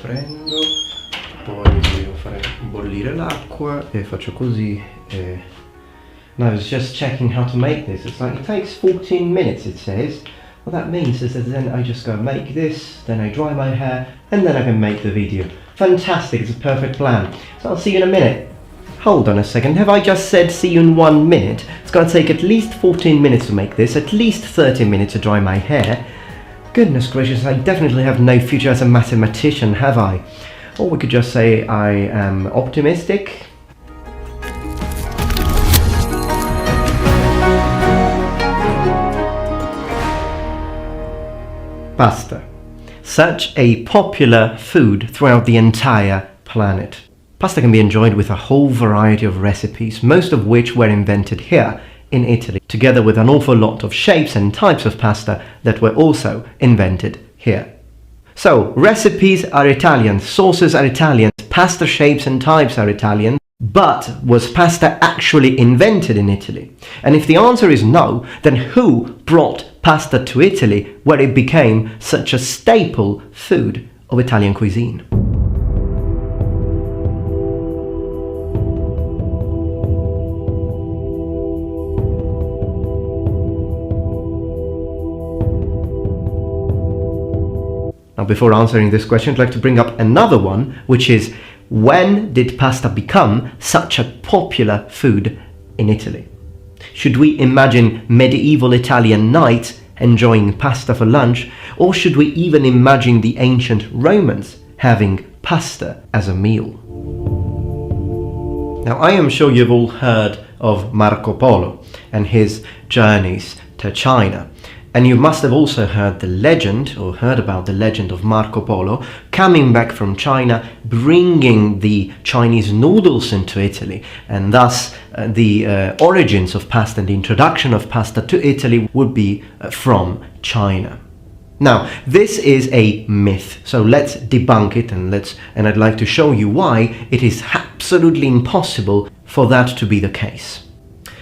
prendo, poi devo fare bollire l'acqua e faccio così. No, I was just checking how to make this. It's like it takes 14 minutes, it says. What that means is that then I just go make this, then I dry my hair, and then I can make the video. Fantastic, it's a perfect plan. So I'll see you in a minute. Hold on a second, have I just said see you in 1 minute? It's gonna take at least 14 minutes to make this, at least 30 minutes to dry my hair. Goodness gracious, I definitely have no future as a mathematician, have I? Or we could just say I am optimistic. Pasta. Such a popular food throughout the entire planet. Pasta can be enjoyed with a whole variety of recipes, most of which were invented here in Italy, together with an awful lot of shapes and types of pasta that were also invented here. So, recipes are Italian, sauces are Italian, pasta shapes and types are Italian, but was pasta actually invented in Italy? And if the answer is no, then who brought pasta to Italy, where it became such a staple food of Italian cuisine? Now, before answering this question, I'd like to bring up another one, which is, when did pasta become such a popular food in Italy? Should we imagine medieval Italian knights enjoying pasta for lunch, or should we even imagine the ancient Romans having pasta as a meal? Now, I am sure you've all heard of Marco Polo and his journeys to China. And you must have also heard the legend, or heard about the legend of Marco Polo coming back from China, bringing the Chinese noodles into Italy, and thus the origins of pasta and the introduction of pasta to Italy would be from China. Now, this is a myth, so let's debunk it, and I'd like to show you why it is absolutely impossible for that to be the case.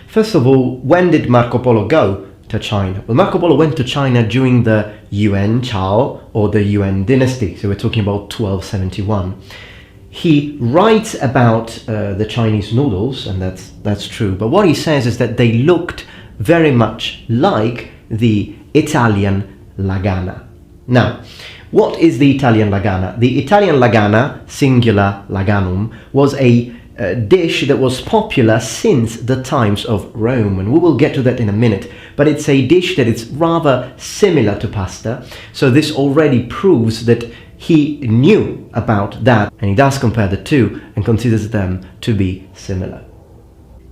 First of all, when did Marco Polo go to China? Well, Marco Polo went to China during the Yuan Chao, or the Yuan dynasty, so we're talking about 1271. He writes about the Chinese noodles, and that's true, but what he says is that they looked very much like the Italian lagana. Now, what is the Italian lagana? The Italian lagana, singular laganum, was a dish that was popular since the times of Rome, and we will get to that in a minute, but it's a dish that is rather similar to pasta, so this already proves that he knew about that, and he does compare the two and considers them to be similar.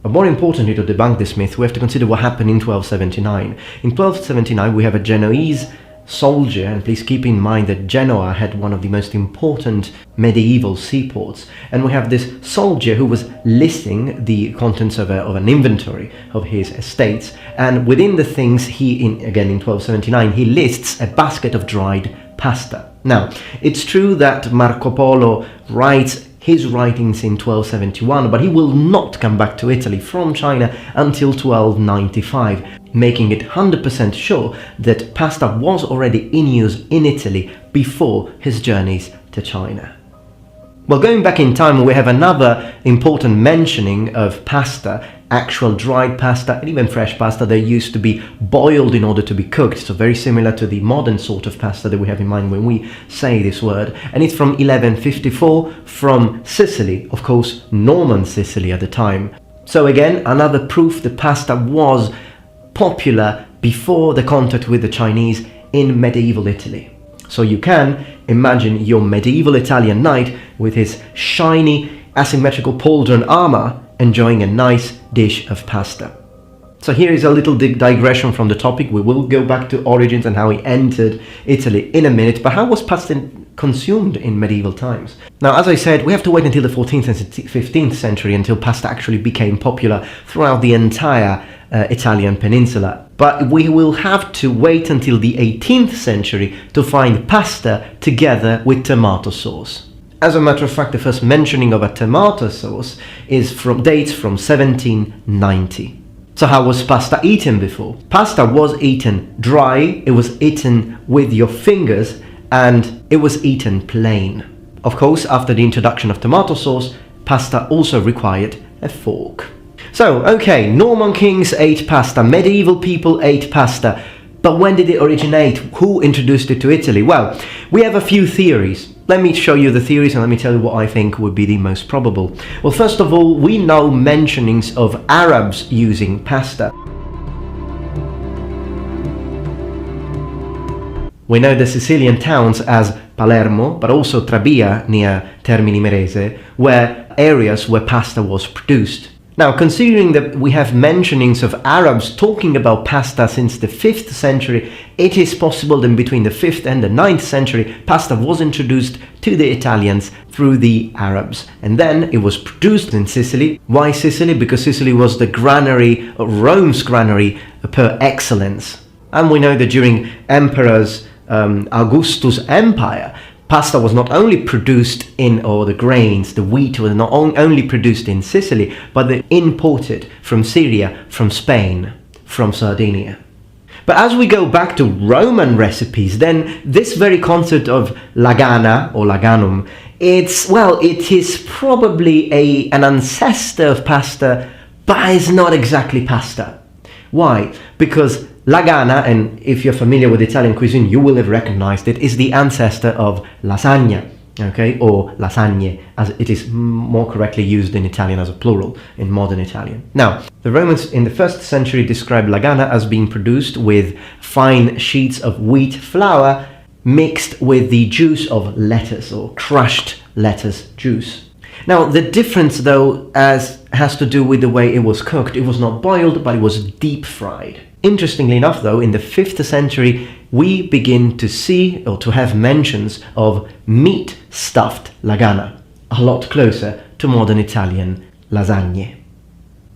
But more importantly, to debunk this myth, we have to consider what happened in 1279. In 1279 we have a Genoese soldier, and please keep in mind that Genoa had one of the most important medieval seaports, and we have this soldier who was listing the contents of an inventory of his estates, and within the things again in 1279 he lists a basket of dried pasta. Now, it's true that Marco Polo writes his writings in 1271, but he will not come back to Italy from China until 1295, making it 100% sure that pasta was already in use in Italy before his journeys to China. Well, going back in time, we have another important mentioning of pasta, actual dried pasta and even fresh pasta. They used to be boiled in order to be cooked, so very similar to the modern sort of pasta that we have in mind when we say this word. And it's from 1154 from Sicily, of course, Norman Sicily at the time. So again, another proof that pasta was popular before the contact with the Chinese in medieval Italy. So you can imagine your medieval Italian knight with his shiny asymmetrical pauldron armor enjoying a nice dish of pasta. So here is a little digression from the topic. We will go back to origins and how he entered Italy in a minute, but how was pasta consumed in medieval times? Now, as I said, we have to wait until the 14th and 15th century until pasta actually became popular throughout the entire Italian peninsula. But we will have to wait until the 18th century to find pasta together with tomato sauce. As a matter of fact, the first mentioning of a tomato sauce dates from 1790. So how was pasta eaten before? Pasta was eaten dry, it was eaten with your fingers, and it was eaten plain. Of course, after the introduction of tomato sauce, pasta also required a fork. So, okay, Norman kings ate pasta, medieval people ate pasta, but when did it originate? Who introduced it to Italy? Well, we have a few theories. Let me show you the theories and let me tell you what I think would be the most probable. Well, first of all, we know mentionings of Arabs using pasta. We know the Sicilian towns as Palermo, but also Trabia near Termini Imerese, were areas where pasta was produced. Now, considering that we have mentionings of Arabs talking about pasta since the 5th century, it is possible that between the 5th and the 9th century, pasta was introduced to the Italians through the Arabs. And then it was produced in Sicily. Why Sicily? Because Sicily was the granary, Rome's granary per excellence. And we know that during Emperor's Augustus' empire, pasta was not only produced or the grains, the wheat was not only produced in Sicily, but they imported from Syria, from Spain, from Sardinia. But as we go back to Roman recipes, then this very concept of lagana or laganum, it is probably an ancestor of pasta, but it's not exactly pasta. Why? Because lagana, and if you're familiar with Italian cuisine, you will have recognized it, is the ancestor of lasagna, okay, or lasagne, as it is more correctly used in Italian as a plural, in modern Italian. Now, the Romans in the 1st century described lagana as being produced with fine sheets of wheat flour mixed with the juice of lettuce, or crushed lettuce juice. Now, the difference, though, has to do with the way it was cooked. It was not boiled, but it was deep fried. Interestingly enough, though, in the 5th century, we begin to see or to have mentions of meat-stuffed lagana, a lot closer to modern Italian lasagne.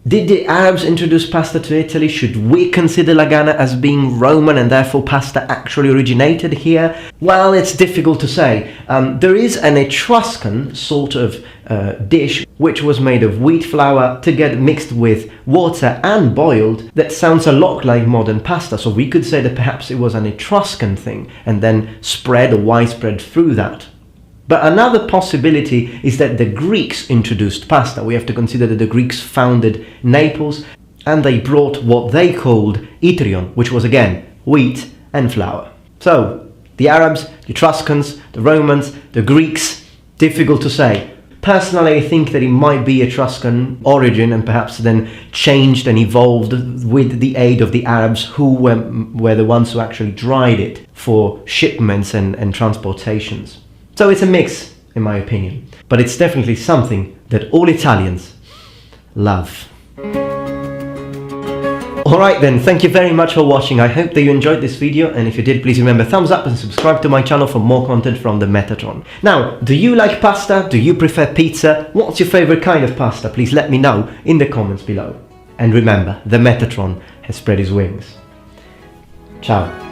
Did the Arabs introduce pasta to Italy? Should we consider lagana as being Roman and therefore pasta actually originated here? Well, it's difficult to say. There is an Etruscan sort of dish which was made of wheat flour mixed with water and boiled that sounds a lot like modern pasta. So we could say that perhaps it was an Etruscan thing and then spread or widespread through that. But another possibility is that the Greeks introduced pasta. We have to consider that the Greeks founded Naples and they brought what they called itrion, which was again wheat and flour. So the Arabs, the Etruscans, the Romans, the Greeks, difficult to say. Personally, I think that it might be Etruscan origin and perhaps then changed and evolved with the aid of the Arabs, who were the ones who actually dried it for shipments and transportations. So it's a mix, in my opinion, but it's definitely something that all Italians love. Alright then, thank you very much for watching. I hope that you enjoyed this video, and if you did, please remember thumbs up and subscribe to my channel for more content from the Metatron. Now, do you like pasta? Do you prefer pizza? What's your favorite kind of pasta? Please let me know in the comments below. And remember, the Metatron has spread his wings. Ciao.